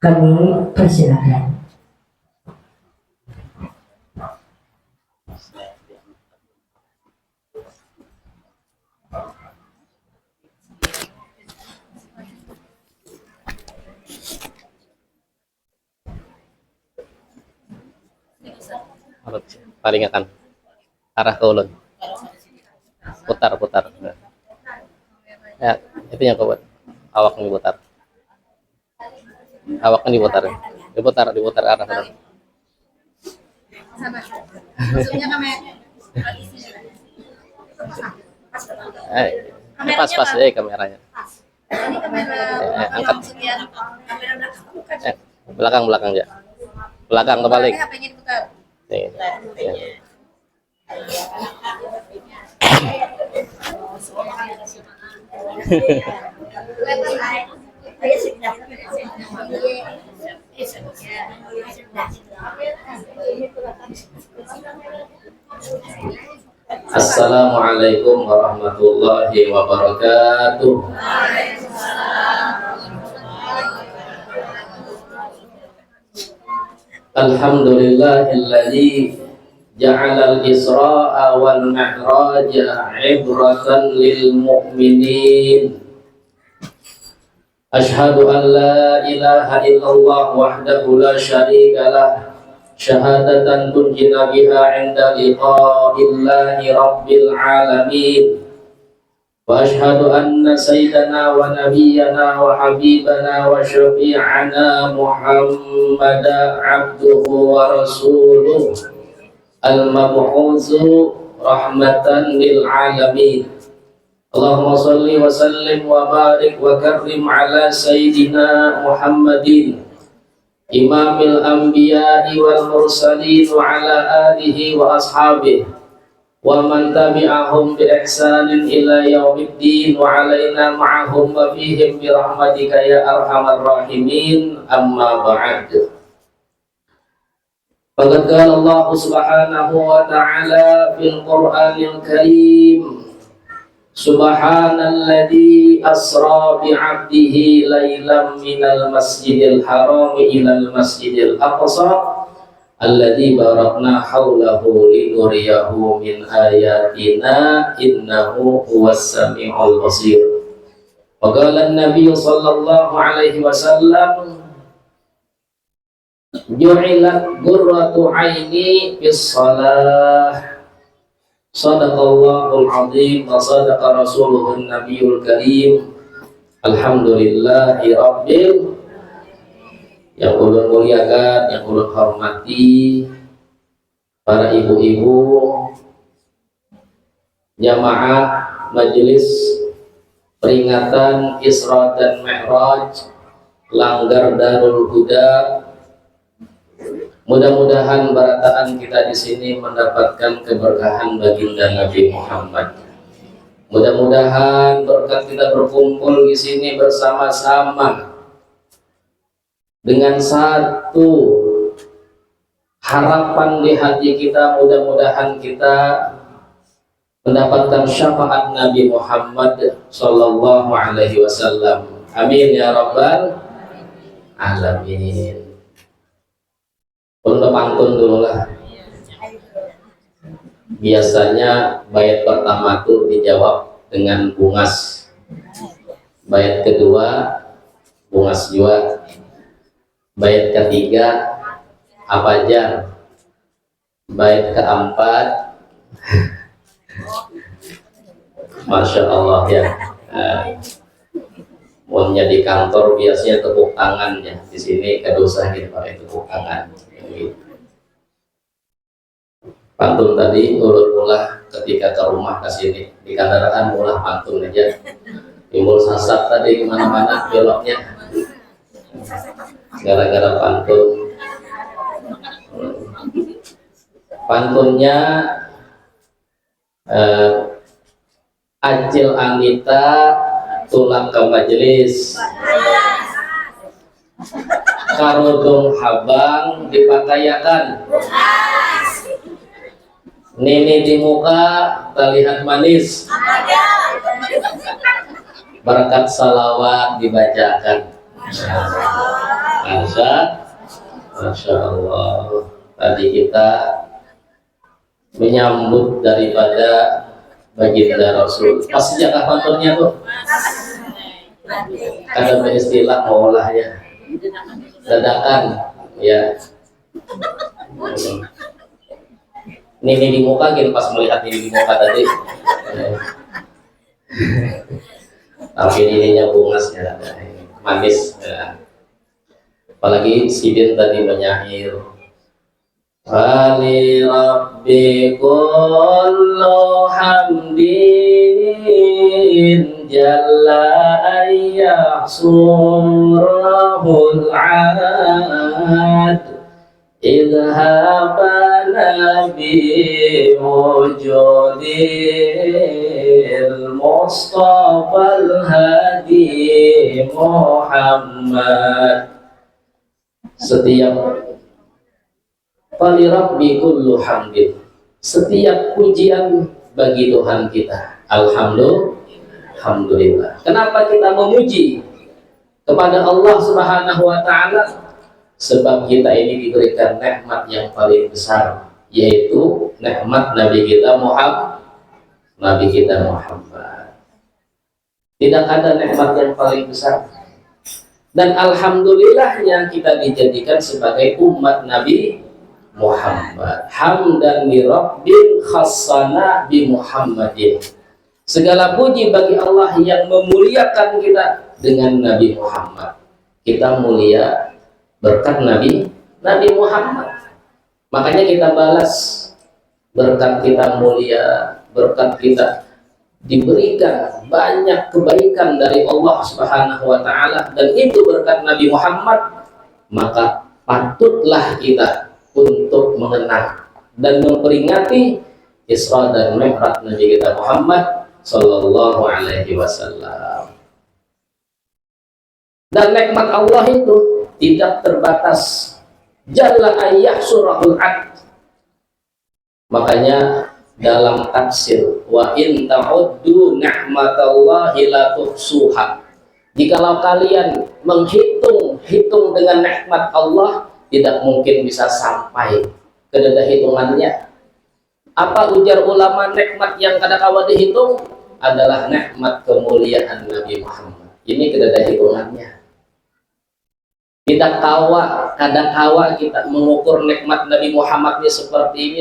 Kami persilakan. Paling akan arah ke ulun, putar ya, itu yang kau buat awaknya diputar, diputar arah sana. Maksudnya pas kameranya. Ini kamera Angkat. kamera belakang bukan? Belakang ya. Belakang terbalik. HP-nya diputar. Nih. Ya. Assalamualaikum warahmatullahi wabarakatuh. Alhamdulillahilladzi ja'alal Isra'a wal Mi'raja 'ibratan lil mu'minin. Asyhadu an la ilaha illallah wahdahu la syarika lah, syahadatan tunjina biha 'inda liqa'illahi rabbil alamin. Wa asyhadu anna sayyidana wa nabiyyana wa habibana wa syafi'ana Muhammadan abduhu wa rasuluh al-mab'utsu rahmatan lil alamin. Allahumma shalli wa sallim wa barik wa karrim ala sayyidina Muhammadin imamil anbiya'i wal mursalin wa ala alihi wa ashabihi wa man tabi'ahum bi ihsanin ila yaumiddin wa alaina ma'ahum wa fihim bi rahmatika ya arhamar rahimin. Amma ba'd. Faqad qala Allah subhanahu wa ta'ala fil Qur'anil Karim, subhanalladzi asra bi 'abdihi lailan minal masjidil haram ilal masjidil aqsa alladzi barakna haulahu linuriyahu min ayatina innahu huwas samiul basir. Wa qala an-nabiy sallallahu alaihi wasallam, ju'ilat qurratu 'aini fis shalah. Shadaqallahul 'azim wa shadaqa rasuluhun nabiyul karim. Alhamdulillahi rabbil. Yang ulun muliakan, yang ulun hormati para ibu-ibu jamaah majelis peringatan Isra dan Mi'raj Langgar Darul Huda. Mudah-mudahan barataan kita di sini mendapatkan keberkahan baginda Nabi Muhammad. Mudah-mudahan berkat kita berkumpul di sini bersama-sama dengan satu harapan di hati kita, mudah-mudahan kita mendapatkan syafaat Nabi Muhammad sallallahu alaihi wasallam. Amin ya rabbal alamin. Untuk pantun dulu lah. Biasanya bait pertama tuh dijawab dengan bungas, bait kedua bungas juga, bait ketiga apa aja, bait keempat Masya Allah ya. Maunya di kantor biasanya tepuk tangan ya, di sini kedosa gitu pakai tepuk tangan. Gitu. Pantun tadi ulun ulah ketika ke rumah ke sini di kendaraan ulah pantun aja. Timbul sasat tadi kemana-mana beloknya. Gara-gara pantun. Pantunnya Acil Anita tulang ke majelis, karudung habang dipakayakan, nini di muka terlihat manis, berkat salawat dibacakan. Masya Allah. Tadi kita menyambut daripada baginda Rasul. Pasti jaga kantornya tuh. Ada istilah maulahnya. Dadakan, ya. Ini di muka, gini pas melihat ini di muka tadi. Tapi ininya bungasnya, manis. Ya. Apalagi Sidin tadi menyair. Wali Rabbi kullu hamdin jalla ayyahsurahul ad idhabana bi wujudil Mustafa'l Hadi Muhammad. Setiap Wali Rabbi kullu hamdin, setiap pujian bagi Tuhan kita. Alhamdulillah. Kenapa kita memuji kepada Allah Subhanahu wa taala? Sebab kita ini diberikan nikmat yang paling besar, yaitu nikmat Nabi kita Muhammad. Tidak ada nikmat yang paling besar. Dan alhamdulillahnya kita dijadikan sebagai umat Nabi Muhammad. Hamdan li Rabbil khassana bi Muhammadin. Segala puji bagi Allah yang memuliakan kita dengan Nabi Muhammad. Kita mulia berkat Nabi Muhammad. Makanya kita balas berkat kita mulia, berkat kita diberikan banyak kebaikan dari Allah Subhanahu wa taala, dan itu berkat Nabi Muhammad. Maka patutlah kita untuk mengenang dan memperingati Isra dan Mi'raj Nabi kita Muhammad sallallahu alaihi wasallam. Dan nikmat Allah itu tidak terbatas. Jalla ayyahsurahul ad. Makanya dalam tafsir, wa in ta'uddu ni'matallahi la tuhsuha. Jikalau kalian menghitung dengan nikmat Allah, tidak mungkin bisa sampai ke dada hitungannya. Apa ujar ulama? Nikmat yang kadang-kala dihitung adalah nikmat kemuliaan Nabi Muhammad. Ini ke dada hitungannya. Tidak kadang-kala kita mengukur nikmat Nabi Muhammad ini seperti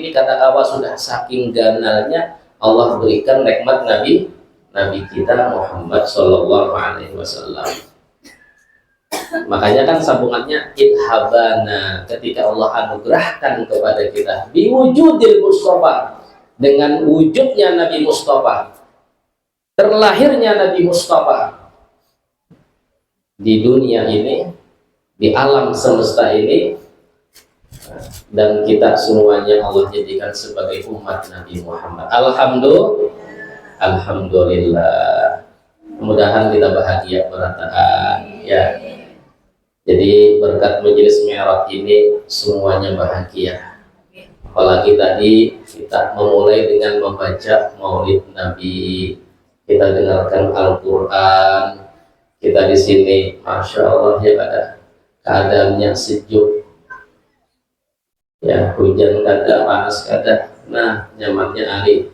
ini, kadang-kala sudah saking ganalnya Allah berikan nikmat Nabi kita Muhammad sallallahu alaihi wasallam. Makanya kan sambungannya idhabana, ketika Allah anugerahkan kepada kita biwujudil Mustafa, dengan wujudnya Nabi Mustafa, terlahirnya Nabi Mustafa di dunia ini, di alam semesta ini, dan kita semuanya Allah jadikan sebagai umat Nabi Muhammad. Alhamdulillah. Mudah-mudahan kita bahagia berataan, ya. Jadi berkat majelis Mi'raj ini semuanya bahagia. Apalagi tadi kita memulai dengan membaca Maulid Nabi, kita dengarkan Al-Quran. Kita di sini, masya Allah, ya, ada keadaannya sejuk, ya, hujan kada, panas kada, nah nyamannya hari.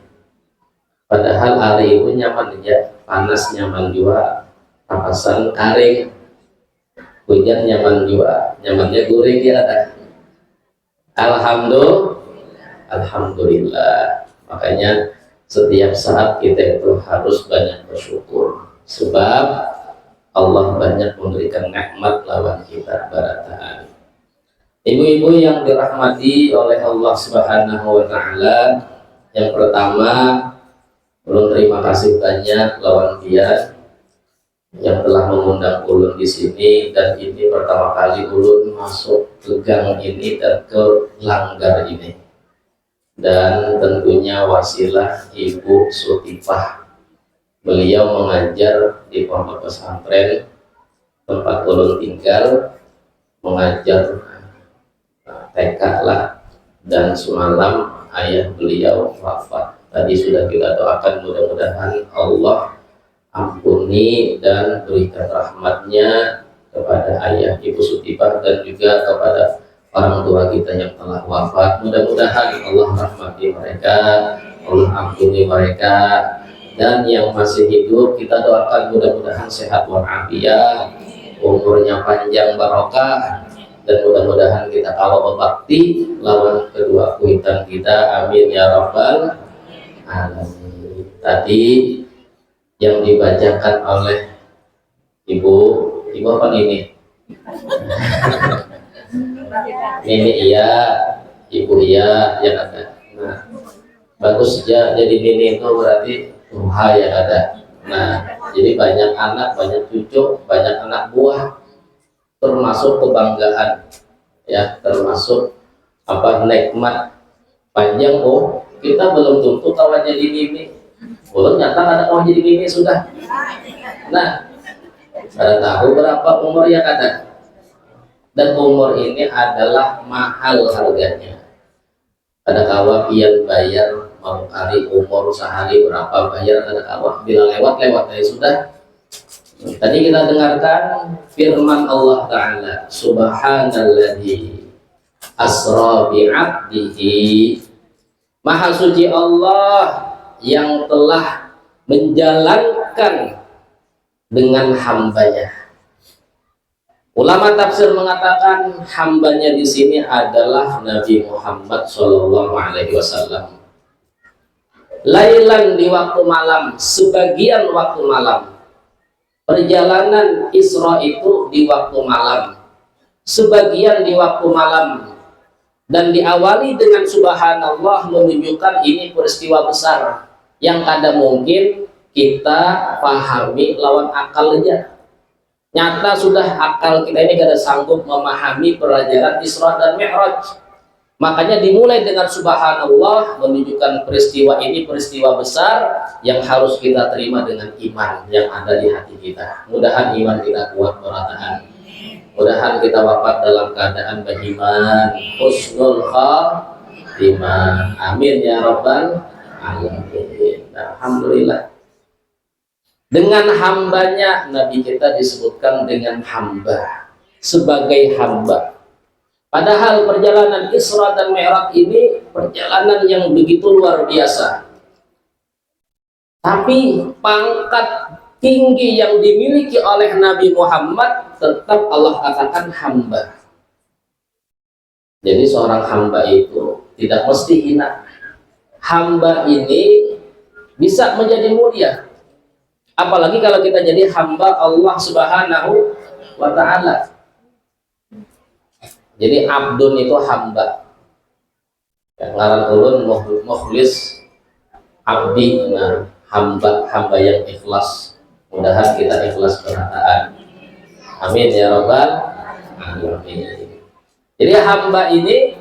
Padahal hari itu nyaman aja, panas nyaman juga, papasan kering, hujan nyaman juga, nyamannya gurih ya ada. Alhamdulillah. Makanya setiap saat kita itu harus banyak bersyukur, sebab Allah banyak memberikan nikmat lawan kita barataan. Ibu-ibu yang dirahmati oleh Allah Subhanahu wa taala, yang pertama ulun terima kasih banyak lawan dia yang telah mengundang ulun di sini, dan ini pertama kali ulun masuk ke gang ini dan ke langgar ini. Dan tentunya wasilah Ibu Sutifah. Beliau mengajar di pondok pesantren tempat ulun tinggal, mengajar TK lah, dan semalam ayah beliau wafat. Tadi sudah kita doakan, mudah-mudahan Allah ampuni dan berikan rahmatnya kepada ayah Ibu Sutibah, dan juga kepada orang tua kita yang telah wafat. Mudah-mudahan Allah rahmati mereka, Allah ampuni mereka, dan yang masih hidup kita doakan mudah-mudahan sehat walafiat, umurnya panjang barokah, dan mudah-mudahan kita kalau berbakti lawan kedua kuitan kita, amin ya rabbal alamin. Tadi yang dibacakan oleh ibu apa ini? Ini iya, ibu iya yang ada. Nah, bagus ya, jadi ini itu berarti Tuha yang ada. Nah, jadi banyak anak, banyak cucu, banyak anak buah, termasuk kebanggaan, ya, termasuk apa nikmat panjang. Oh, kita belum tentu kawan jadi ini, belum nyata ada kawan jadi ini sudah. Nah, ada tahu berapa umur yang ada, dan umur ini adalah mahal harganya. Ada kawan yang bayar mau kali umur sehari berapa bayar, ada kawan bila lewat dari sudah. Tadi kita dengarkan firman Allah Ta'ala, Subhanalladzi asra bi'abdihi, Maha suci Allah yang telah menjalankan dengan hambanya. Ulama tafsir mengatakan hambanya di sini adalah Nabi Muhammad SAW. Lailan di waktu malam, sebagian waktu malam. Perjalanan Isra itu di waktu malam, sebagian di waktu malam, dan diawali dengan subhanallah, menunjukkan ini peristiwa besar yang kada mungkin kita pahami lawan akal aja. Nyata sudah akal kita ini kada sanggup memahami pelajaran Isra dan Mi'raj. Makanya dimulai dengan subhanallah, menunjukkan peristiwa ini peristiwa besar yang harus kita terima dengan iman yang ada di hati kita. Mudahan iman kita kuat berataan. Mudahan kita wafat dalam keadaan beriman, husnul khatimah. Amin ya rabbal alamin. Alhamdulillah. Dengan hambanya Nabi kita disebutkan dengan hamba, sebagai hamba. Padahal perjalanan Isra dan Mi'raj ini perjalanan yang begitu luar biasa. Tapi pangkat tinggi yang dimiliki oleh Nabi Muhammad tetap Allah katakan hamba. Jadi seorang hamba itu tidak mesti hina. Hamba ini bisa menjadi mulia. Apalagi kalau kita jadi hamba Allah Subhanahu wa Ta'ala. Jadi abdun itu hamba. Ngaran ulun mukhlis abdi, nah hamba yang ikhlas. Mudahan kita ikhlas berataan. Amin ya rabbal alamin. Jadi hamba ini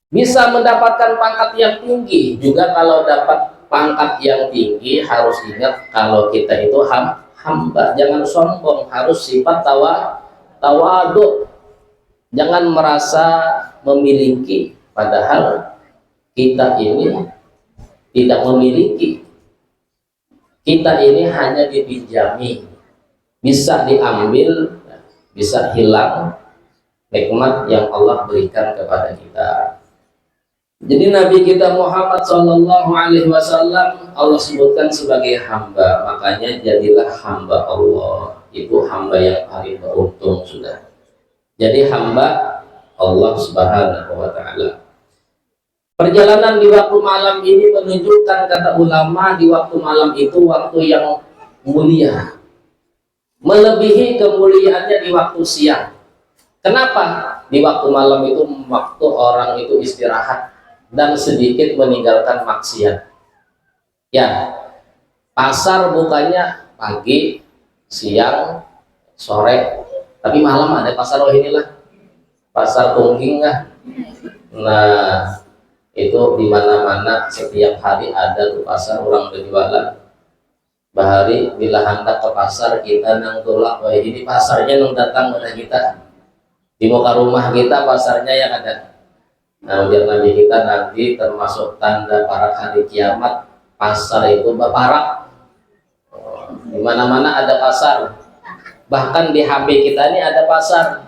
bisa mendapatkan pangkat yang tinggi. Juga kalau dapat pangkat yang tinggi harus ingat kalau kita itu hamba. Jangan sombong, harus sifat tawadu. Jangan merasa memiliki, padahal kita ini tidak memiliki. Kita ini hanya dipinjami, bisa diambil, bisa hilang nikmat yang Allah berikan kepada kita. Jadi Nabi kita Muhammad SAW Allah sebutkan sebagai hamba, makanya jadilah hamba Allah. Itu hamba yang paling beruntung sudah. Jadi hamba Allah Subhanahu wa Ta'ala. Perjalanan di waktu malam ini menunjukkan, kata ulama, di waktu malam itu waktu yang mulia, melebihi kemuliaannya di waktu siang. Kenapa? Di waktu malam itu waktu orang itu istirahat dan sedikit meninggalkan maksiat. Ya, pasar bukanya pagi, siang, sore. Tapi malam ada pasar, oh inilah pasar Tungging lah. Nah, itu di mana-mana setiap hari ada tuh pasar orang berjualan. Bahari bila hendak ke pasar kita nang tolak, wah ini pasarnya nang datang pada kita. Di muka rumah kita pasarnya yang ada. Nah, biar Nabi kita nanti termasuk tanda para hari kiamat, pasar itu baparak. Di mana-mana ada pasar. Bahkan di HP kita ini ada pasar.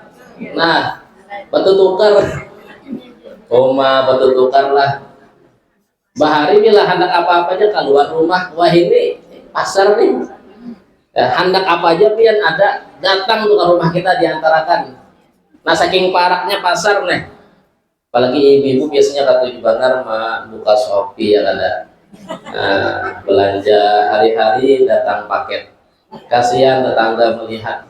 Nah, batu tukar, koma batu tukar lah. Bahari bila hendak apa-apa aja keluar rumah, wah ini pasar nih. Ya, hendak apa aja pian ada, datang ke rumah kita diantarakan. Nah, saking paraknya pasar nih. Apalagi ibu-ibu biasanya kata ibu Banar buka Shopee ya ada. Nah, belanja hari-hari datang paket. Kasihan tetangga melihat.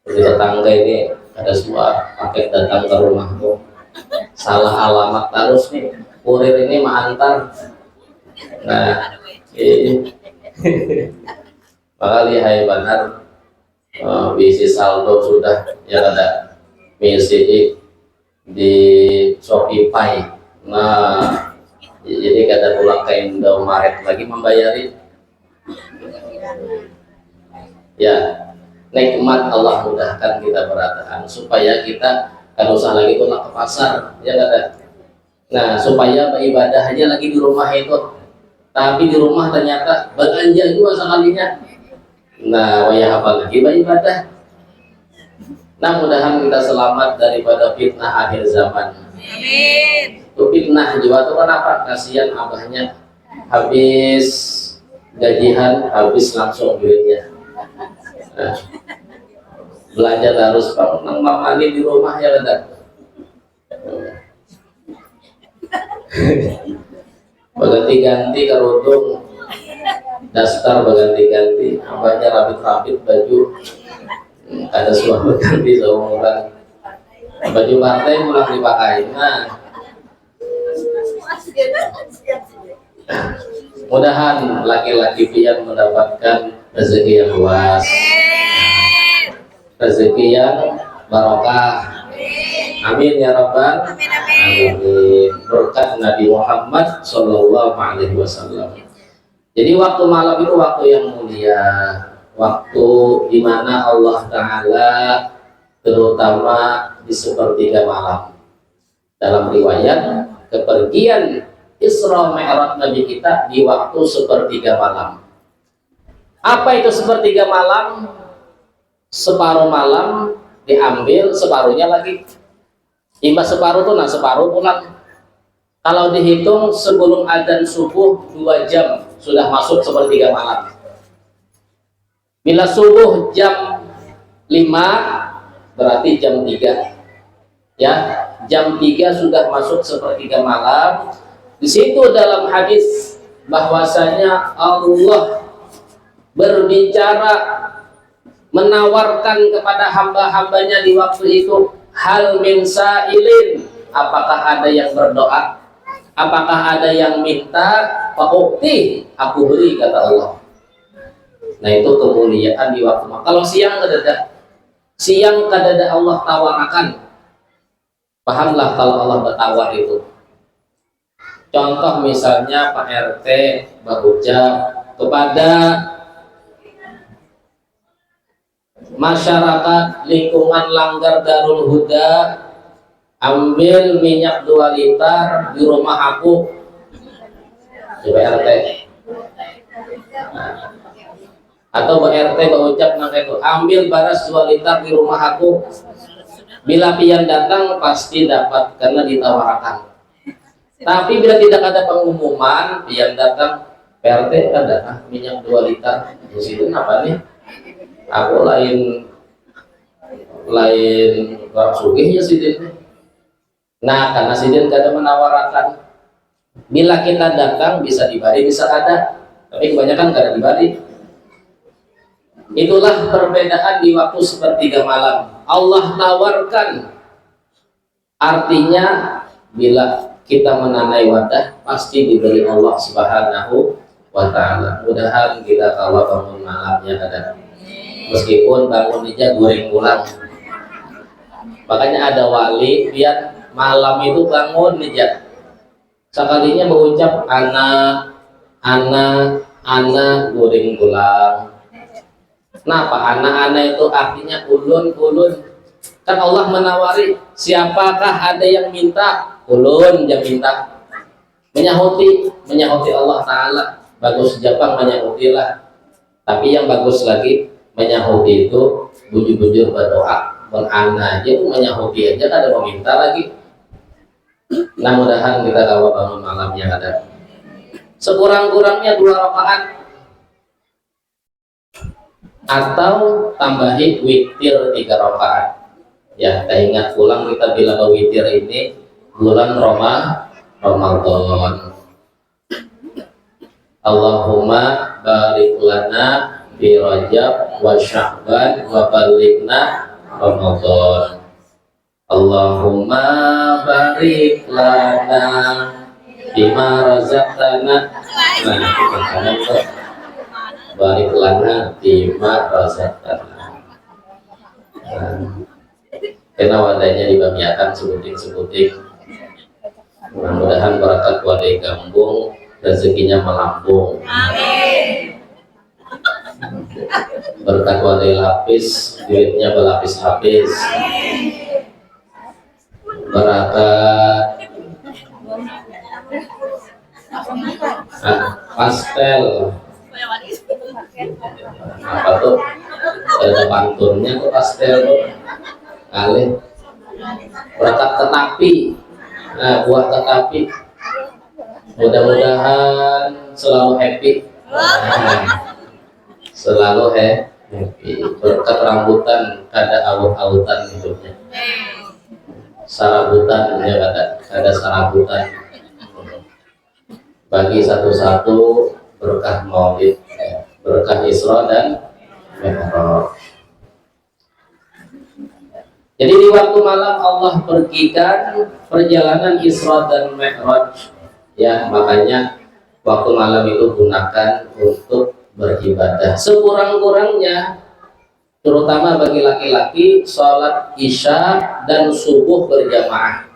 Jadi tetangga ini ada sebuah paket datang ke rumahku. Salah alamat terus nih. Kurir ini mengantar. Nah, maka lihai Banar bisi saldo sudah ya ada misi di Shopee. Nah, jadi kada pulang ke Indomaret lagi membayari. Ya, nikmat Allah mudahkan kita berataan supaya kita kan usah lagi pulang ke pasar, ya kada. Nah, supaya beribadah aja lagi di rumah itu. Tapi di rumah ternyata belanja juga sekalinya. Nah, wayah apa lagi beribadah. Nah, mudahan kita selamat daripada fitnah akhir zaman. Amin. Itu fitnah juga tuh kenapa? Kasihan abahnya habis gajian, habis langsung duitnya. Nah, belanja terus pak, nang mamani di rumah ya ada. Berganti-ganti kerudung, daster berganti-ganti, abahnya rapit-rapit baju. Ada semua berganti seumuran. Baju partai mulai dipakai. Nah, mudahan laki-laki pian mendapatkan rezeki yang luas, rezeki yang barokah. Amin ya rabbal alamin. Berkat Nabi Muhammad Shallallahu Alaihi Wasallam. Jadi waktu malam itu waktu yang mulia, waktu di mana Allah Taala terutama di sepertiga malam. Dalam riwayat kepergian Isra Mi'raj Nabi kita di waktu sepertiga malam. Apa itu sepertiga malam? Separuh malam diambil, separuhnya lagi. Imbas separuh tuh, nah separuh pulang. Kalau dihitung sebelum adzan subuh 2 jam sudah masuk sepertiga malam. Bila subuh jam 5 berarti jam 3. Ya, jam 3 sudah masuk sepertiga malam. Di situ dalam hadis bahwasanya Allah berbicara, menawarkan kepada hamba-hambanya di waktu itu, hal min sa'ilin, apakah ada yang berdoa, apakah ada yang minta, fa'ukti, aku beri, kata Allah. Nah, itu kemuliaan di waktu malam. Kalau siang kadada Allah tawarkan. Pahamlah kalau Allah bertawar itu. Contoh misalnya Pak RT berucap kepada masyarakat lingkungan Langgar Darul Huda, ambil minyak 2 liter di rumah aku. Coba RT. Nah, atau Pak RT berucap nang itu, ambil baras 2 liter di rumah aku. Bila pian datang pasti dapat karena ditawarkan. Tapi bila tidak ada pengumuman, pian datang, PRT ada minyak 2 liter di situ apa nih? Aku lain orang sugih ya sidin. Nah, karena sidin kada menawarkan. Bila kita datang bisa dibari, bisa ada, tapi kebanyakan kada dibari. Itulah perbedaan di waktu sepertiga malam. Allah tawarkan, artinya bila kita menandai wadah pasti diberi Allah Subhanahu wa Ta'ala. Mudahan kita kalau bangun malamnya ada, meskipun bangun aja goreng pulang. Makanya ada wali biar malam itu bangun aja, sekalinya mengucap anak goreng pulang. Kenapa anak-anak itu artinya ulun. Kan Allah menawari, siapakah ada yang minta? Ulun yang minta. Menyahuti Allah Ta'ala. Bagus Jepang menyahutilah. Tapi yang bagus lagi menyahuti itu bujur-bujur berdoa. Menana aja menyahuti aja ada meminta lagi. Nah mudahan kita kalau bangun malamnya ada sekurang-kurangnya 2 rakaat atau tambahi witir 3 rakaat. Ya, kita ingat ulang kita bilang witir ini bulan Ramadan. Allahumma barik lana bi Rajab wa Sya'ban wa balighna Ramadan. Allahumma barik lana bima razaqtana. Barik lana bima razaqtana. Karena wadahnya dibamiakan sebuting-sebuting. Mudah-mudahan barakat wadai gambung, rezekinya melampung. Amin. Berkat wadai lapis, duitnya berlapis-lapis. Barakat pastel. Apa tuh? Ada pantunnya tuh pastel tuh. Kali. Barakat tetapi. Nah, buah tetapi. Mudah-mudahan selalu happy. Selalu happy. Berkat rambutan kada awut-awutan hidupnya. Sarabutan ya ada sarabutan. Bagi satu-satu berkah maulid, berkah Isra dan Mi'raj. Jadi di waktu malam Allah pergikan perjalanan Isra dan Mi'raj. Ya, makanya waktu malam itu gunakan untuk beribadah. Sekurang-kurangnya, terutama bagi laki-laki, sholat isya dan subuh berjamaah.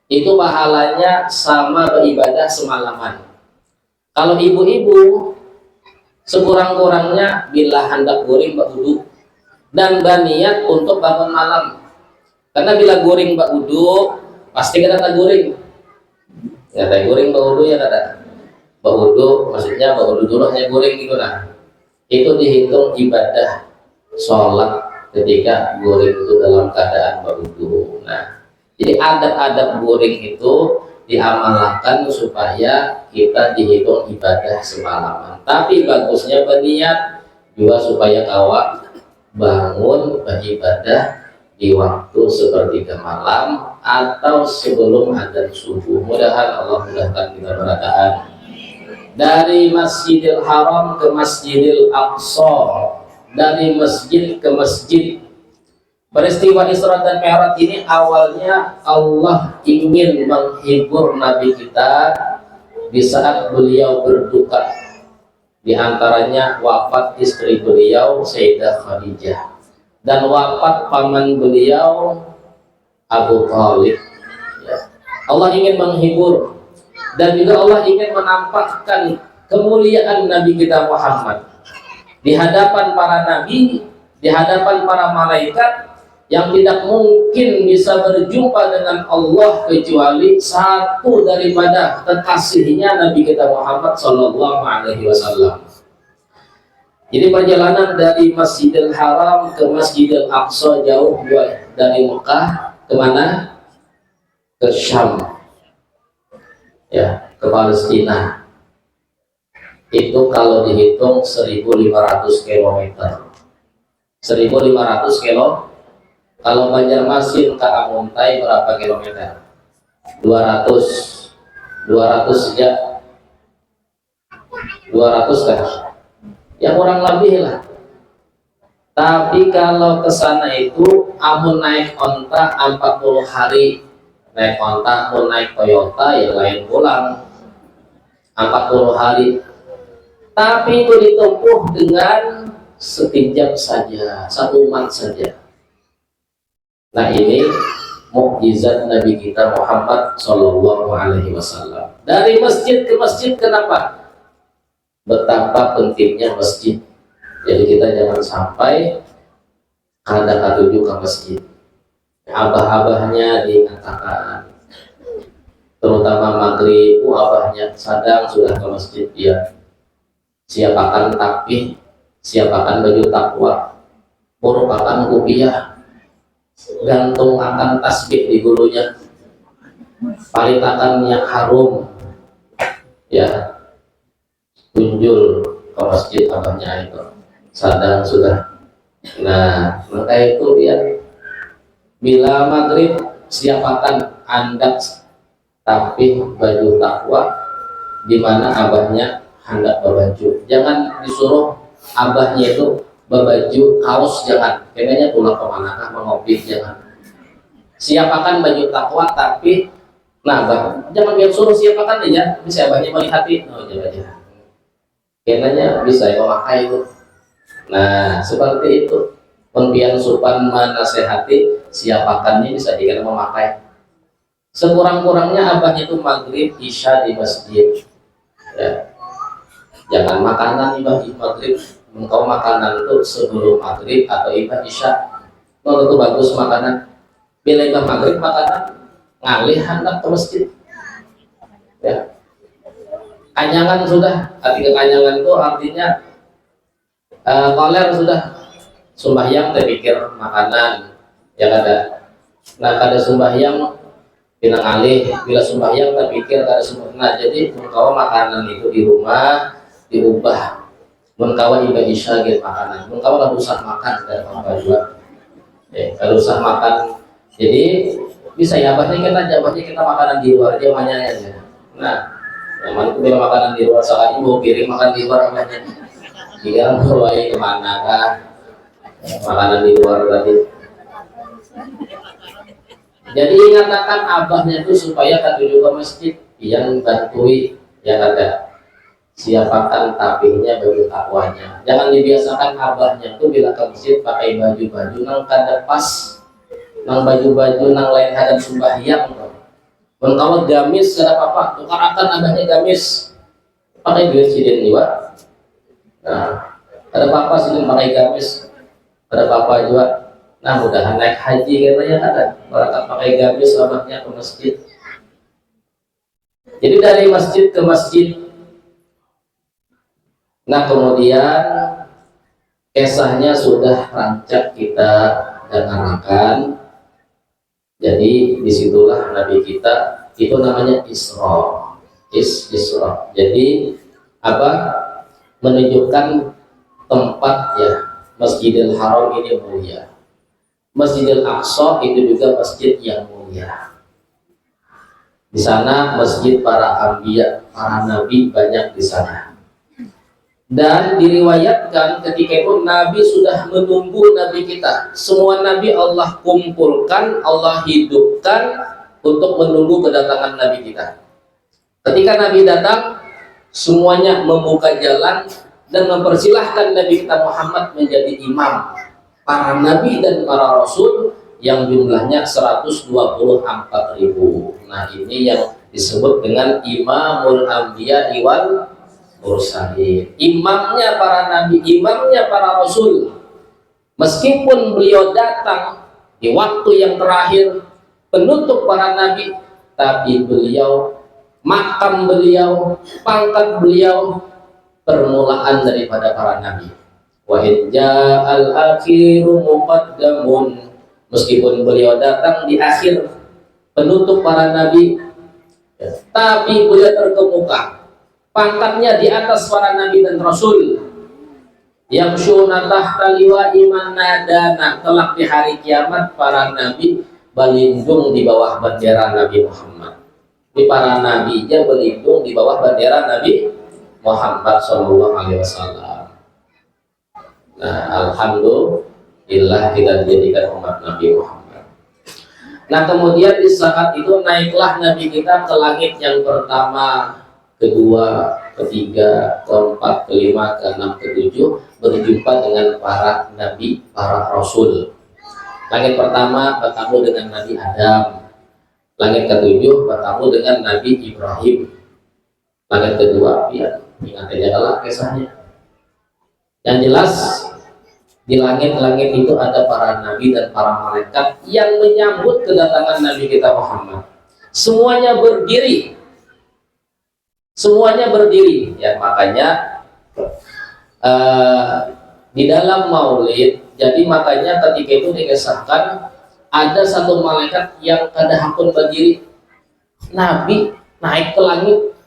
Itu pahalanya sama beribadah semalaman. Kalau ibu-ibu, sekurang-kurangnya bila hendak guring berwudu dan berniat untuk bangun malam. Karena bila guring berwudu, pasti kita tak guring. Ya, tak guring berwudu ya kada. Berwudu, maksudnya berwudu dulu hanya guring gitu lah. Itu dihitung ibadah sholat ketika guring itu dalam keadaan berwudu. Nah, jadi adab-adab guring itu diamalkan supaya kita dihitung ibadah semalaman. Tapi bagusnya berniat juga supaya kawa bangun beribadah di waktu sepertiga malam atau sebelum adzan subuh. Mudahan Allah mudahkan kita berataan dari Masjidil Haram ke Masjidil Aqsa, dari masjid ke masjid. Peristiwa Isra dan Mi'raj ini awalnya Allah ingin menghibur Nabi kita di saat beliau berduka. Di antaranya wafat istri beliau Sayyidah Khadijah dan wafat paman beliau Abu Thalib. Ya. Allah ingin menghibur dan juga Allah ingin menampakkan kemuliaan Nabi kita Muhammad di hadapan para nabi, di hadapan para malaikat yang tidak mungkin bisa berjumpa dengan Allah kecuali satu daripada kekasihnya Nabi kita Muhammad Sallallahu Alaihi Wasallam. Jadi perjalanan dari Masjidil Haram ke Masjidil Aqsa jauh dari Mekah kemana? Ke Syam, ya, ke Palestina. Itu kalau dihitung 1.500 km. 1.500 km. Kalau Banjarmasin ke Amuntai berapa kilometer? 200 saja. 200 kan? Ya kurang lebih lah. Tapi kalau ke sana itu amun naik onta 40 hari. Naik onta, amun naik Toyota yang lain pulang 40 hari. Tapi itu ditempuh dengan sekejap saja, 1 umat saja. Nah ini mukjizat Nabi kita Muhammad Sallallahu Alaihi Wasallam. Dari masjid ke masjid, kenapa? Betapa pentingnya masjid. Jadi kita jangan sampai kada katuju ke masjid. Abah-abahnya dikatakan, terutama maghrib, abahnya sadang sudah ke masjid, ya siapakan takbih siapakan baju takwa, merupakan kopiah, gantung akan tasbih di bulunya, palitakan yang harum, ya, kunjul ke masjid abahnya itu, sadang sudah. Nah, maka itu ya, bila maghrib siapakan andak tapi baju takwa, di mana abahnya hendak berbaju. Jangan disuruh abahnya itu berbaju kaos, jangan. Kayaknya pulang kemanakah mengopi, jangan. Siapakan baju takwa tapi, nah abah jangan biar suruh siapakan aja, bisa abahnya melihati. Oh jangan. Kayaknya bisa ya memakai itu. Nah seperti itu. Pembian supan menasehati, siapakannya bisa dikira memakai. Sekurang-kurangnya abahnya itu maghrib isya di masjid, ya. Jangan makanan ibah maghrib, engkau makanan itu sebelum maghrib atau ibah isya, kalau itu bagus makanan. Bila ibah maghrib makanan ngalih hendak ke masjid, ya. Kanyangan sudah, arti kekanyangan itu artinya koler sudah. Sembahyang terpikir makanan yang ada. Nah kada sembahyang pinang alih, bila sembahyang terpikir kada sembahyang. Nah jadi mengkawa makanan itu di rumah diubah, mengkawa ibadah isya gitu makanan, mengkawa kada usah makan dari apa juga, kada usah makan. Jadi bisa ya abahnya kita makanan di luar dia banyak aja. Nah yang mana bila makanan di luar sekali mau piring makan di luar abahnya, dia mau kemana kah? Makanan di luar tadi. Jadi ingatkan abahnya itu supaya kadu juga masjid yang bantui yang ada. Siapakan tapinya bagi takwanya. Jangan dibiasakan abahnya itu bila ke masjid pakai baju-baju nang kada pas, nang baju-baju nang lain hadap sembahyang. Kalau gamis kada apa-apa, tukar akan abahnya gamis. Pakai duit sidin juga. Nah, ada apa-apa sidin pakai gamis. Ada apa-apa juga. Nah mudahan naik haji katanya ada berangkat pakai gamis abahnya ke masjid. Jadi dari masjid ke masjid. Nah kemudian kisahnya sudah rancak kita dengarkan. Jadi disitulah Nabi kita itu namanya Isra. Isra. Jadi apa? Menunjukkan tempat ya. Masjidil Haram ini mulia, Masjidil Aqsa itu juga masjid yang mulia. Di sana masjid para anbiya, para nabi banyak di sana. Dan diriwayatkan ketika itu Nabi sudah menunggu Nabi kita. Semua Nabi Allah kumpulkan, Allah hidupkan untuk menunggu kedatangan Nabi kita. Ketika Nabi datang, semuanya membuka jalan dan mempersilahkan Nabi kita Muhammad menjadi imam para nabi dan para rasul yang jumlahnya 124.000. Nah ini yang disebut dengan Imamul Anbiya wal Mursalin, imamnya para nabi, imamnya para rasul. Meskipun beliau datang di waktu yang terakhir, penutup para nabi, tapi beliau, makam beliau, pangkat beliau permulaan daripada para nabi. Wa ja'al akhiru muqaddamun, meskipun beliau datang di akhir, penutup para nabi, tapi beliau terkemuka, pangkatnya di atas para nabi dan rasul. Yang syuna tahta liwa'i man nadana, kelak di hari kiamat para nabi berlindung di bawah bendera Nabi Muhammad. Di para nabi aja berlindung di bawah bendera Nabi Muhammad Sallallahu Alaihi Wasallam. Nah, alhamdulillah kita dijadikan umat Nabi Muhammad. Nah, kemudian di saat itu naiklah Nabi kita ke langit yang pertama, kedua, ketiga, keempat, kelima, keenam, ketujuh, berjumpa dengan para nabi, para rasul. Langit pertama bertemu dengan Nabi Adam. Langit ketujuh bertemu dengan Nabi Ibrahim. Langit kedua, ya, ingat aja kalau kisahnya. Yang jelas di langit-langit itu ada para nabi dan para malaikat yang menyambut kedatangan Nabi kita Muhammad. Semuanya berdiri. Semuanya berdiri. Ya makanya di dalam maulid. Jadi makanya ketika itu dikisahkan ada satu malaikat yang kada hakun berdiri, Nabi naik ke langit,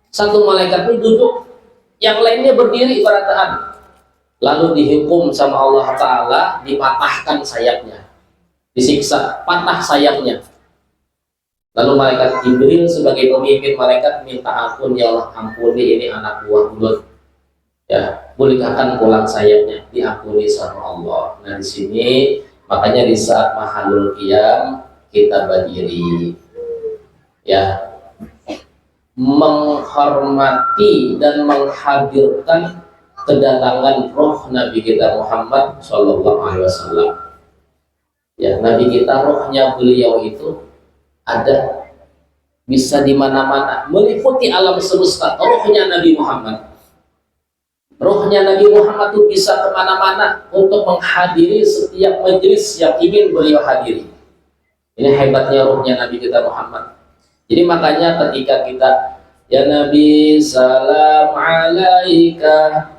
satu malaikat itu duduk, yang lainnya berdiri berataan, lalu dihukum sama Allah Ta'ala, dipatahkan sayapnya, disiksa, patah sayapnya. Lalu malaikat Jibril sebagai pemimpin malaikat minta ampun, ya Allah ampuni ini anak buah mulut, ya bolehkan pulang sayapnya, diampuni sama Allah. Nah di sini makanya di saat mahalul qiyam kita berdiri, ya menghormati dan menghadirkan kedatangan roh Nabi kita Muhammad Shallallahu Alaihi Wasallam. Ya Nabi kita, rohnya beliau itu ada, bisa di mana-mana, meliputi alam semesta. Rohnya Nabi Muhammad, rohnya Nabi Muhammad itu bisa kemana-mana untuk menghadiri setiap majelis yang ingin beliau hadiri. Ini hebatnya rohnya Nabi kita Muhammad. Jadi makanya ketika kita, ya Nabi salam alaika,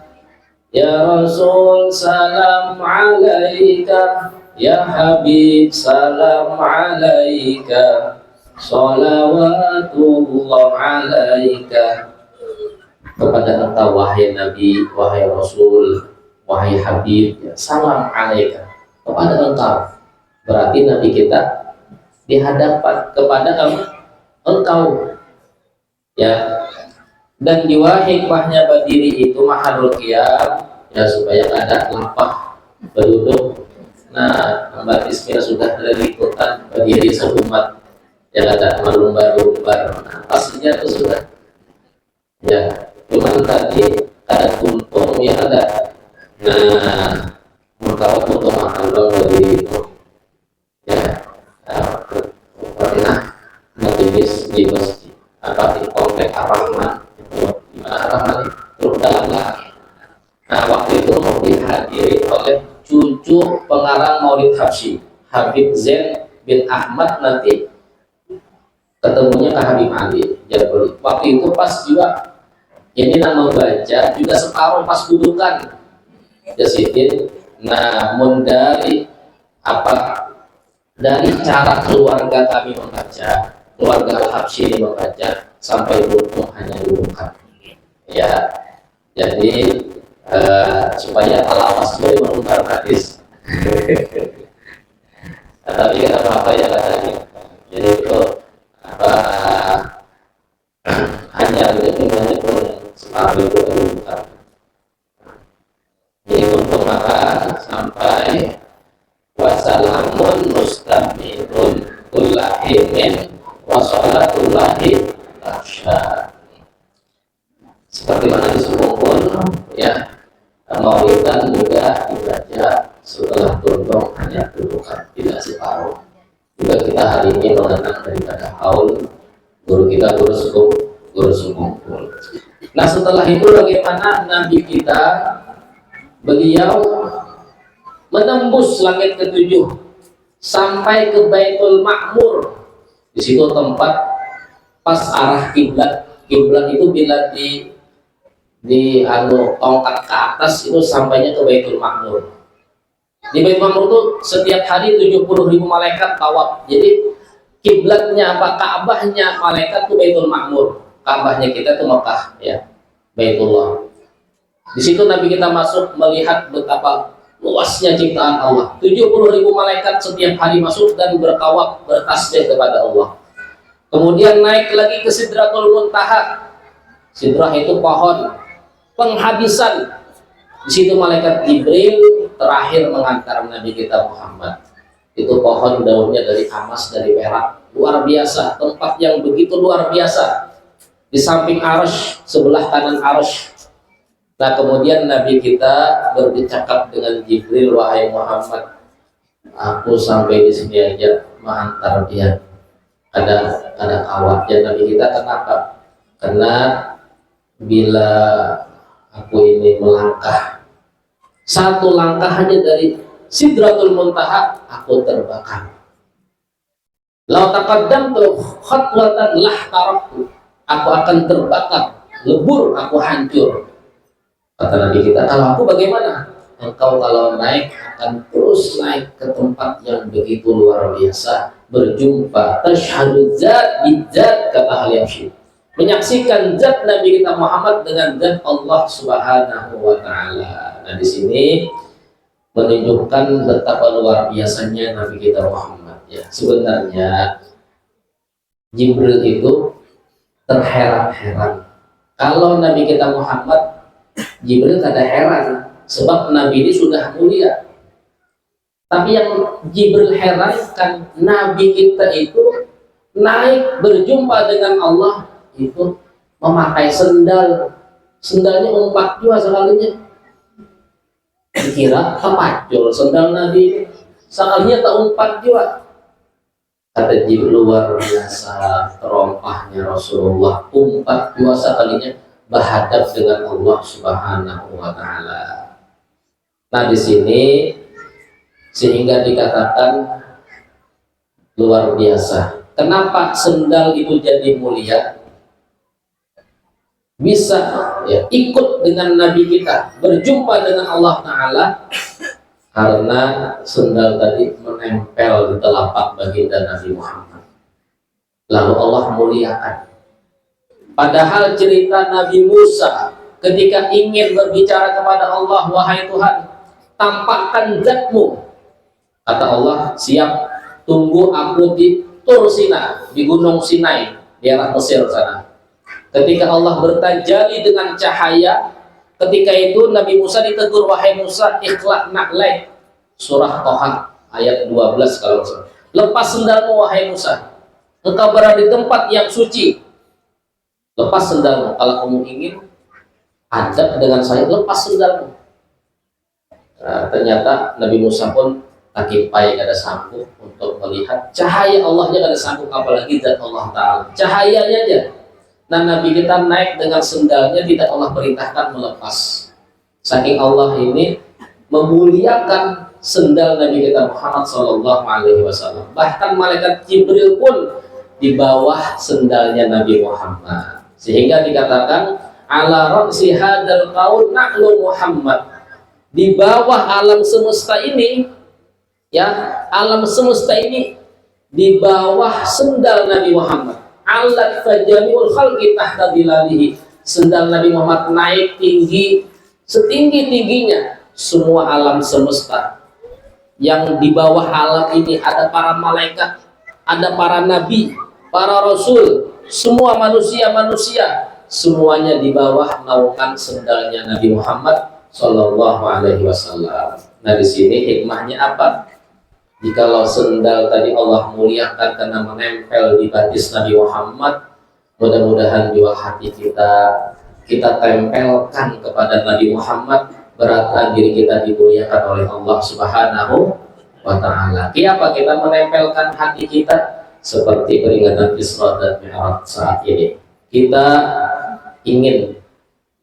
ya Rasul salam alaika, ya Habib salam alaika, salawatullah alaika. Kepada engkau wahai Nabi, wahai Rasul, wahai Habib, ya, salam alaika kepada engkau. Berarti Nabi kita dihadapan kepada engkau, ya. Dan jiwa hikmahnya berdiri itu mahalul qiyam, ya supaya ada lapah berduduk. Nah, Mbak Ismir sudah dari ikutan berdiri seumat, yang ada melumbar-lumbar. Nah, pastinya itu sudah, ya. Cuman tadi ada tumpung yang ada. Nah, mengkawat untuk makan berdiri itu, ya. Pernah majelis di masjid apa di komplek Ar-Rahman, di mana Ar-Rahman itu dalam lagi. Nah, waktu itu mau dihadiri oleh cucu pengarang Maulid Habsyi, Habib Zain bin Ahmad, nanti ketemunya ke Habib Ali Jabari. Waktu itu pas juga ini membaca juga separuh pas dudukan jasitin. Namun dari apa, dari cara keluarga kami membaca, keluarga Habsyi ini membaca sampai buntung hanya dudukan, ya. Jadi supaya alawas boleh mengubah hadis. Tapi kan apa ya katanya, jadi itu apa, hanya hanya pun separuh itu dudukan. Jadi untuk makan sampai wasalamun mustamirun kullahimin wasolatullahi tahsyad. Seperti mana disebutkan, ya, maulidan juga dibaca setelah tuntung hanya dudukan, tidak separuh. Juga kita hari ini mengenang daripada haul guru kita, guru sukungkul. Nah setelah itu bagaimana Nabi kita, beliau menembus langit ketujuh sampai ke Baitul Ma'mur. Di situ tempat pas arah kiblat. Kiblat itu bila di tongkat ke atas itu sampainya ke Baitul Ma'mur. Di Baitul Ma'mur itu setiap hari 70.000 malaikat tawaf. Jadi kiblatnya apa, Ka'bahnya malaikat itu Baitul Ma'mur. Ka'bahnya kita itu Mekah, ya, Baitullah. Di situ Nabi kita masuk melihat betapa luasnya ciptaan Allah. 70.000 malaikat setiap hari masuk dan bertawaf, bertasbih kepada Allah. Kemudian naik lagi ke Sidratul Muntaha. Sidrah itu pohon penghabisan. Di situ malaikat Jibril terakhir mengantar Nabi kita Muhammad. Itu pohon daunnya dari emas, dari perak, luar biasa. Tempat yang begitu luar biasa. Di samping arsy, sebelah kanan arsy. Nah kemudian Nabi kita bercakap dengan Jibril, wahai Muhammad, aku sampai di sini aja mengantar dia. Ada kawatnya. Nabi kita kenapa? Karena bila aku ini melangkah satu langkah hanya dari Sidratul Muntaha, aku terbakar. Lau taqaddamtu khatwatan lahtaraktu, aku akan terbakar, lebur, aku hancur. Kata Nabi kita, kalau aku bagaimana? engkau kalau naik akan terus naik ke tempat yang begitu luar biasa, berjumpa tasyhadu zat bidzat, kata ahli syirk, menyaksikan zat Nabi kita Muhammad dengan zat Allah Subhanahu wa taala. Nah, di sini menunjukkan betapa luar biasanya Nabi kita Muhammad ya. Sebenarnya Jibril itu terheran-heran kalau Nabi kita Muhammad. Jibril kada heran sebab Nabi ini sudah mulia. Tapi yang Jibril heran kan Nabi kita itu naik berjumpa dengan Allah itu memakai sendal. Sendalnya 4 jua sekalinya. Dikira kepacul sendal Nabi, sekalinya tak 4 jua. Kata Jibril, luar biasa terompahnya Rasulullah, 4 jua sekalinya berhadap dengan Allah Subhanahu wa taala. Nah, di sini sehingga dikatakan luar biasa. Kenapa sendal itu jadi mulia? Bisa ya ikut dengan Nabi kita, berjumpa dengan Allah taala karena sendal tadi menempel di telapak baginda Nabi Muhammad. Lalu Allah muliakan. Padahal cerita Nabi Musa ketika ingin berbicara kepada Allah, wahai Tuhan, tampakkan zatmu. Kata Allah, siap, tunggu aku di Tur Sina, di Gunung Sinai, di arah Mesir sana. Ketika Allah bertajali dengan cahaya, ketika itu Nabi Musa ditegur, wahai Musa, ikhlaq na'laik. Surah Toha ayat 12 kalau salah. Lepas sendalmu wahai Musa, engkau berada di tempat yang suci. Lepas sendalmu, kalau kamu ingin adab dengan saya, lepas sendalmu. Nah, ternyata Nabi Musa pun kaki pai kada sanggup untuk melihat cahaya Allahnya, kada sanggup apalagi zat Allah Ta'ala, cahayanya aja. Nah, Nabi kita naik dengan sendalnya, tidak Allah perintahkan melepas. Saking Allah ini memuliakan sendal Nabi kita Muhammad SAW. Bahkan malaikat Jibril pun di bawah sendalnya Nabi Muhammad. Sehingga dikatakan ala ra'si hadzal qaul na'lu Muhammad. Di bawah alam semesta ini ya, alam semesta ini di bawah sendal Nabi Muhammad. Alat fajamiul khalqi tahta dilalihi. Sendal Nabi Muhammad naik tinggi setinggi-tingginya semua alam semesta. Yang di bawah alam ini ada para malaikat, ada para nabi, para rasul, semua manusia-manusia, semuanya di bawah naungan sendalnya Nabi Muhammad Sallallahu Alaihi Wasallam. Nah, di sini hikmahnya apa? Jikalau sendal tadi Allah muliakan karena menempel di batis Nabi Muhammad, mudah-mudahan juga hati kita tempelkan kepada Nabi Muhammad, berarti diri kita dimuliakan oleh Allah Subhanahu wa Ta'ala. Kenapa kita menempelkan hati kita? Seperti peringatan Isra dan Mi'raj saat ini, kita ingin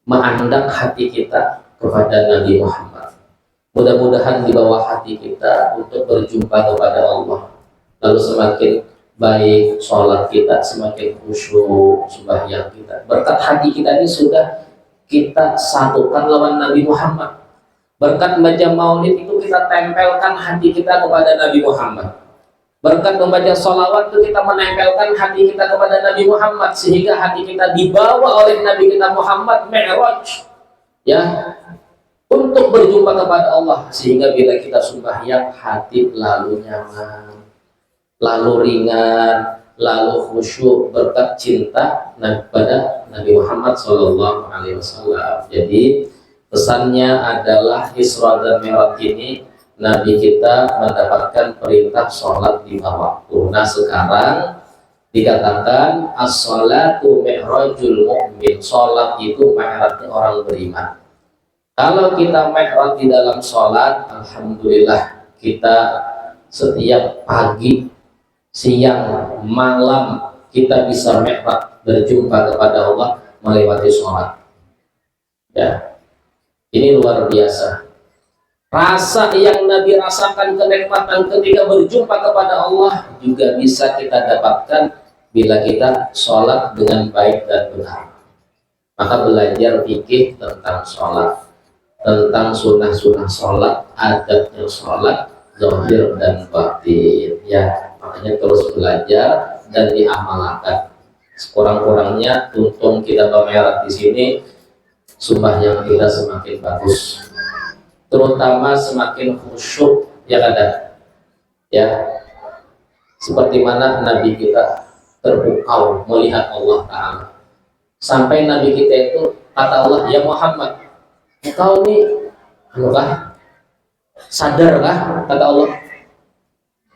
mengandak hati kita kepada Nabi Muhammad. Mudah-mudahan di bawah hati kita untuk berjumpa kepada Allah. Lalu semakin baik sholat kita, semakin khusyuk sembahyang kita. Berkat hati kita ini sudah kita satukan lawan Nabi Muhammad. Berkat membaca maulid itu kita tempelkan hati kita kepada Nabi Muhammad. Berkat membaca sholawat itu kita menempelkan hati kita kepada Nabi Muhammad, sehingga hati kita dibawa oleh Nabi kita Muhammad Mi'raj ya, untuk berjumpa kepada Allah. Sehingga bila kita sembahyang, hati lalu nyaman, lalu ringan, lalu khusyuk berkat cinta kepada Nabi Muhammad SAW. Jadi pesannya adalah Isra dan Mi'raj ini Nabi kita mendapatkan perintah sholat 5 waktu. Nah, sekarang dikatakan as-sholatu mi'rajul mu'min. Sholat itu mi'rajnya orang beriman. Kalau kita mi'raj di dalam sholat, alhamdulillah kita setiap pagi, siang, malam kita bisa mi'raj, berjumpa kepada Allah melewati sholat. Ya, ini luar biasa. Rasa yang Nabi rasakan, kenikmatan ketika berjumpa kepada Allah juga bisa kita dapatkan bila kita sholat dengan baik dan benar. Maka belajar fikih tentang sholat. tentang sunnah-sunnah sholat, adabnya sholat, zahir dan batin. Ya, makanya terus belajar dan diamalkan. Sekurang-kurangnya untung kita pameran di sini, sumpah yang kita semakin bagus, terutama semakin khusyuk, ya kadang, ya, seperti mana Nabi kita terpukau melihat Allah Ta'ala, sampai Nabi kita itu kata Allah, ya Muhammad, engkau ini apakah sadarkah, kata Allah,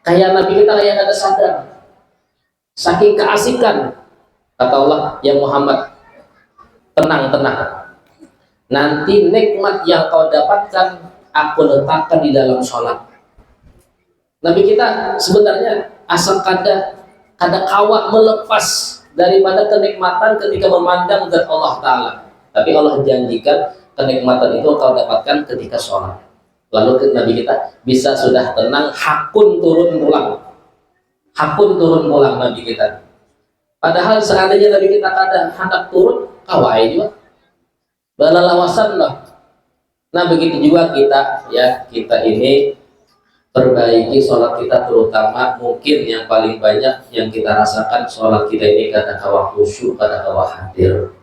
kayak Nabi kita kayak ada sadar, saking keasikan, kata Allah, ya Muhammad, tenang, nanti nikmat yang kau dapatkan aku letakkan di dalam sholat. Nabi kita sebenarnya asal kada kawak melepas daripada kenikmatan ketika memandang zat Allah Ta'ala, tapi Allah janjikan kenikmatan itu kau dapatkan ketika sholat. Lalu Nabi kita bisa sudah tenang, hakun turun pulang Nabi kita. Padahal seandainya Nabi kita kada hendak turun, kawai juga balalawasan lah. Nah begitu juga kita, ya, kita ini perbaiki sholat kita, terutama mungkin yang paling banyak yang kita rasakan sholat kita ini kada kawa khusyuk, kada kawa hadir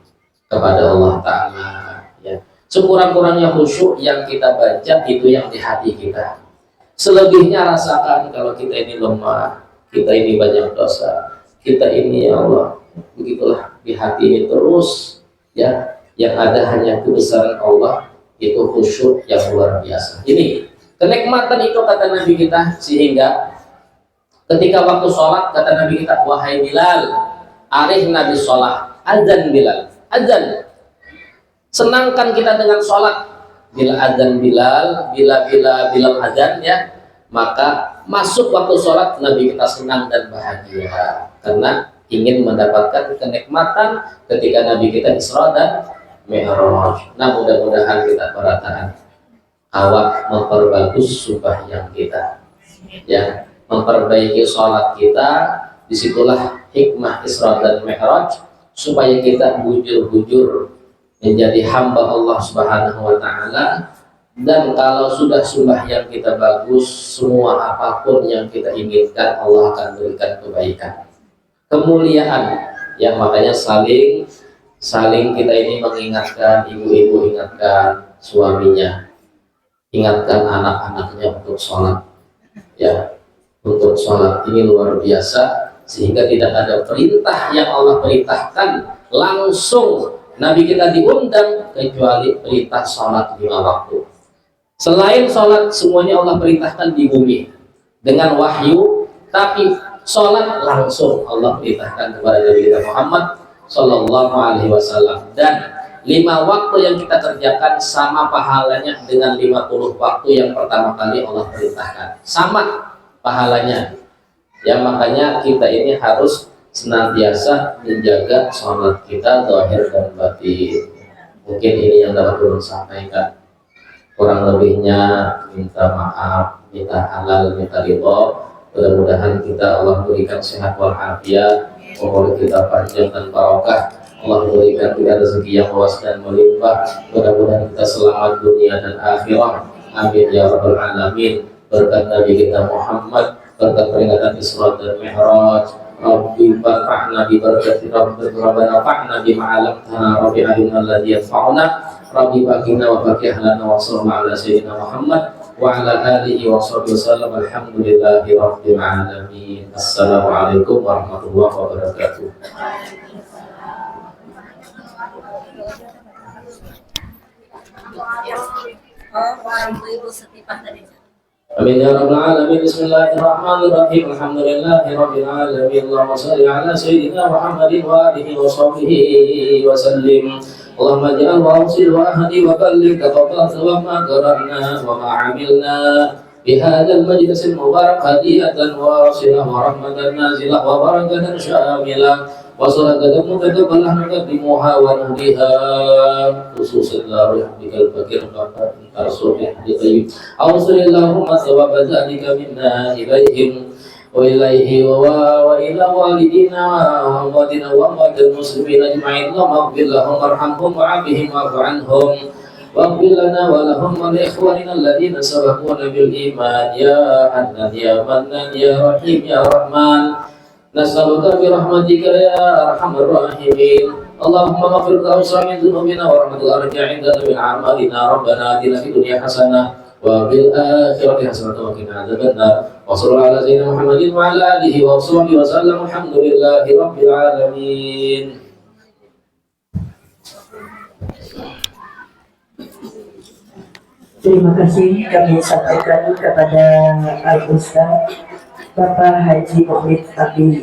kepada Allah Ta'ala, ya. Sekurang-kurangnya khusyuk yang kita baca itu yang di hati kita. Selebihnya rasakan kalau kita ini lemah, kita ini banyak dosa, kita ini, ya Allah, begitulah di hati ini terus, ya. Yang ada hanya kebesaran Allah, itu khusyuk yang luar biasa. Ini kenikmatan itu kata Nabi kita, sehingga ketika waktu sholat kata Nabi kita, wahai Bilal, arif Nabi sholat, azan Bilal, azan, senangkan kita dengan sholat. Bila azan Bilal, Bilal azan, ya, maka masuk waktu sholat Nabi kita senang dan bahagia karena ingin mendapatkan kenikmatan ketika Nabi kita Isra dan Mi'raj. Nah mudah-mudahan kita perhatikan awak memperbagus sembahyang kita, ya, memperbaiki sholat kita. Disitulah hikmah Isra dan Mi'raj, supaya kita bujur-bujur menjadi hamba Allah Subhanahu wa Ta'ala. Dan kalau sudah sembahyang kita bagus, semua apapun yang kita inginkan Allah akan berikan kebaikan, kemuliaan. Ya, makanya saling kita ini mengingatkan, ibu-ibu ingatkan suaminya, ingatkan anak-anaknya untuk sholat, ya, untuk sholat ini luar biasa, sehingga tidak ada perintah yang Allah perintahkan langsung Nabi kita diundang kecuali perintah sholat 5 waktu. Selain sholat semuanya Allah perintahkan di bumi dengan wahyu, tapi sholat langsung Allah perintahkan kepada Nabi kita Muhammad Sallallahu Alaihi Wasallam. Dan 5 waktu yang kita kerjakan sama pahalanya dengan 50 waktu yang pertama kali Allah perintahkan, sama pahalanya. Ya, makanya kita ini harus senantiasa menjaga sholat kita zahir dan batin. Mungkin ini yang dapat ulun sampaikan. Kurang lebihnya minta maaf, minta halal, minta ridho. Mudah-mudahan kita Allah berikan sehat walafiat, umur kita panjang dan barokah. Allah berikan kita rezeki yang luas dan melimpah. Mudah-mudahan kita selamat dunia dan akhirat. Amin ya rabbal alamin. Berkat Nabi kita Muhammad, berkat peringatan Isra dan Mi'raj. Rabbi fa'na bi barakati rabbana fa'na bi ma'alamtana rabbi alimna alladhi yanfa'una rabbi baqina wa baqih lana wa sallallahu ala sayyidina Muhammad wa ala alihi wa sahbihi wasallam. Alhamdulillahi rabbil alamin. Assalamualaikum warahmatullahi wabarakatuh. Ibu setipah tadi. Amin ya rabbal alamin. Bismillahirrahmanirrahim. Alhamdulillahi rabbil alamin. Allahumma shalli ala sayyidina Muhammadin wa alihi wa sahbihi wa sallim. Allahumma ja'al wa awsil wa ahdi wa balligh taqabbal wa ma qara'na wa ma 'amilna bi hadzal majlis al mubarak hadiyatan wa silah wa rahmatan nazilah wa barakatan syamilah wa salatatan mutaqabbalah nuqaddimuha wa nudiha khususan la rahmatikal fakir faqat arsulih di tayyib awsalillahumma thawaba dzalika minna ilaihim wa ilaihi wa ila walidina wa amwatina wa amwatil muslimin ajma'in. Allahumma ighfir lahum warhamhum wa'afihim wa'fu anhum واغفر لنا ولهم ولإخواننا الذين سبقونا بالإيمان يا حنان يا منان يا رحيم يا رحمن نسألك برحمتك يا أرحم الراحمين اللهم اغفر الأوسع من ذنوبنا ورحمة الأرجع عندنا من أعمالنا ربنا آتنا في الدنيا حسنة وفي الآخرة حسنة وقنا عذاب النار وصلى الله على سيدنا محمد وعلى آله وصحبه وسلم الحمد لله رب العالمين. Terima kasih kami sampaikan kepada Al-Ustaz Bapak Haji Muhammad Abi